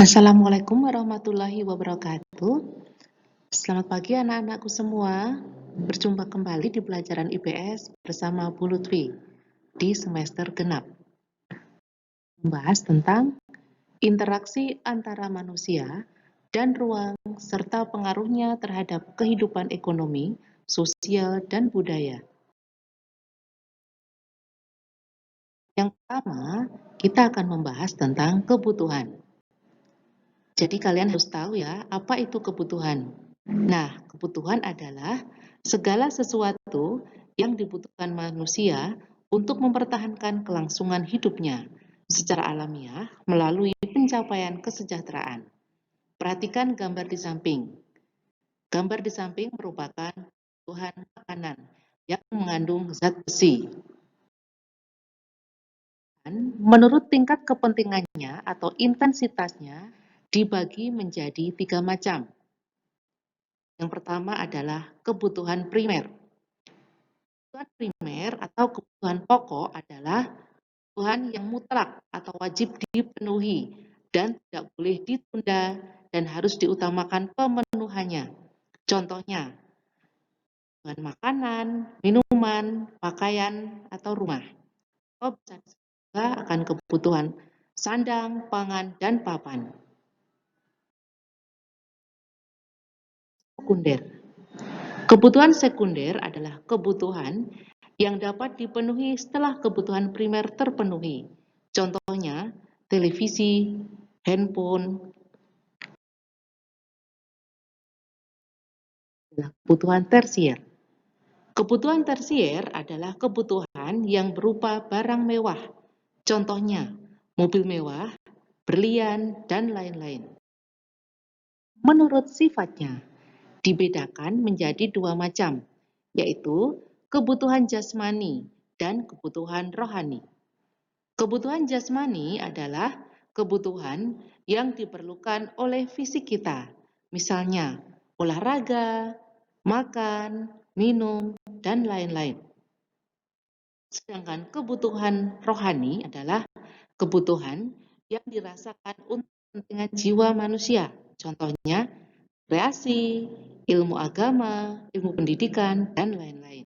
Assalamualaikum warahmatullahi wabarakatuh. Selamat pagi anak-anakku semua. Berjumpa kembali di pelajaran IPS bersama Bu Lutfi di semester genap. Membahas tentang interaksi antara manusia dan ruang serta pengaruhnya terhadap kehidupan ekonomi, sosial, dan budaya. Yang pertama, kita akan membahas tentang kebutuhan. Jadi kalian harus tahu ya, apa itu kebutuhan. Nah, kebutuhan adalah segala sesuatu yang dibutuhkan manusia untuk mempertahankan kelangsungan hidupnya secara alamiah melalui pencapaian kesejahteraan. Perhatikan gambar di samping. Gambar di samping merupakan kebutuhan makanan yang mengandung zat besi. Menurut tingkat kepentingannya atau intensitasnya dibagi menjadi 3 macam. Yang pertama adalah kebutuhan primer. Kebutuhan primer atau kebutuhan pokok adalah kebutuhan yang mutlak atau wajib dipenuhi dan tidak boleh ditunda dan harus diutamakan pemenuhannya. Contohnya, kebutuhan makanan, minuman, pakaian, atau rumah. Atau bisa juga akan kebutuhan sandang, pangan, dan papan. Sekunder. Kebutuhan sekunder adalah kebutuhan yang dapat dipenuhi setelah kebutuhan primer terpenuhi. Contohnya, televisi, handphone. Kebutuhan tersier. Kebutuhan tersier adalah kebutuhan yang berupa barang mewah. Contohnya, mobil mewah, berlian, dan lain-lain. Menurut sifatnya, dibedakan menjadi 2 macam, yaitu kebutuhan jasmani dan kebutuhan rohani. Kebutuhan jasmani adalah kebutuhan yang diperlukan oleh fisik kita, misalnya olahraga, makan, minum, dan lain-lain. Sedangkan kebutuhan rohani adalah kebutuhan yang dirasakan untuk kepentingan jiwa manusia, contohnya kreasi, ilmu agama, ilmu pendidikan, dan lain-lain.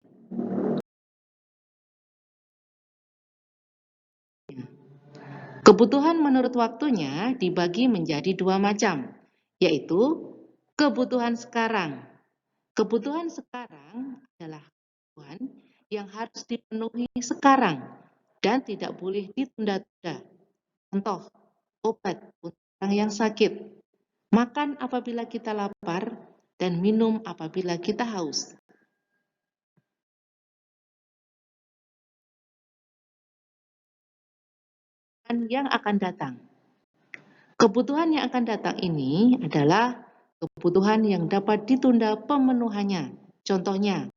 Kebutuhan menurut waktunya dibagi menjadi 2 macam, yaitu kebutuhan sekarang. Kebutuhan sekarang adalah kebutuhan yang harus dipenuhi sekarang dan tidak boleh ditunda-tunda. Contoh, obat untuk orang yang sakit, makan apabila kita lapar, dan minum apabila kita haus. Yang akan datang. Kebutuhan yang akan datang ini adalah kebutuhan yang dapat ditunda pemenuhannya. Contohnya,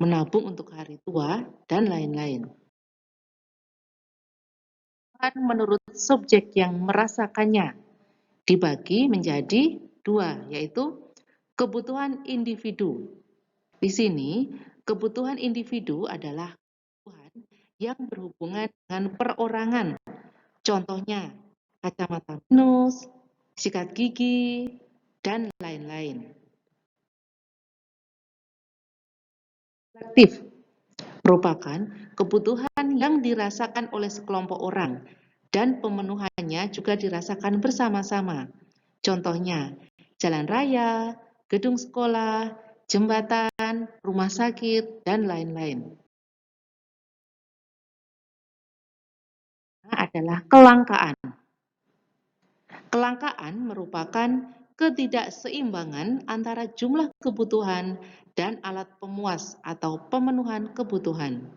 menabung untuk hari tua, dan lain-lain. Menurut subjek yang merasakannya dibagi menjadi 2, yaitu kebutuhan individu. Di sini, kebutuhan individu adalah kebutuhan yang berhubungan dengan perorangan. Contohnya, kacamata minus, sikat gigi, dan lain-lain. Kolektif merupakan kebutuhan yang dirasakan oleh sekelompok orang dan pemenuhannya juga dirasakan bersama-sama. Contohnya, jalan raya, gedung sekolah, jembatan, rumah sakit, dan lain-lain. Adalah kelangkaan. Kelangkaan merupakan ketidakseimbangan antara jumlah kebutuhan dan alat pemuas atau pemenuhan kebutuhan.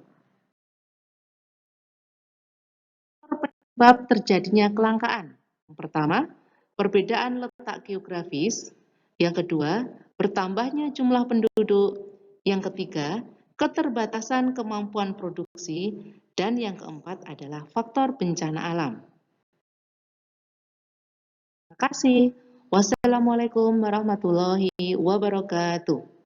Penyebab terjadinya kelangkaan. Yang pertama, perbedaan letak geografis. Yang kedua, bertambahnya jumlah penduduk. Yang ketiga, keterbatasan kemampuan produksi. Dan yang keempat adalah faktor bencana alam. Terima kasih. Wassalamualaikum warahmatullahi wabarakatuh.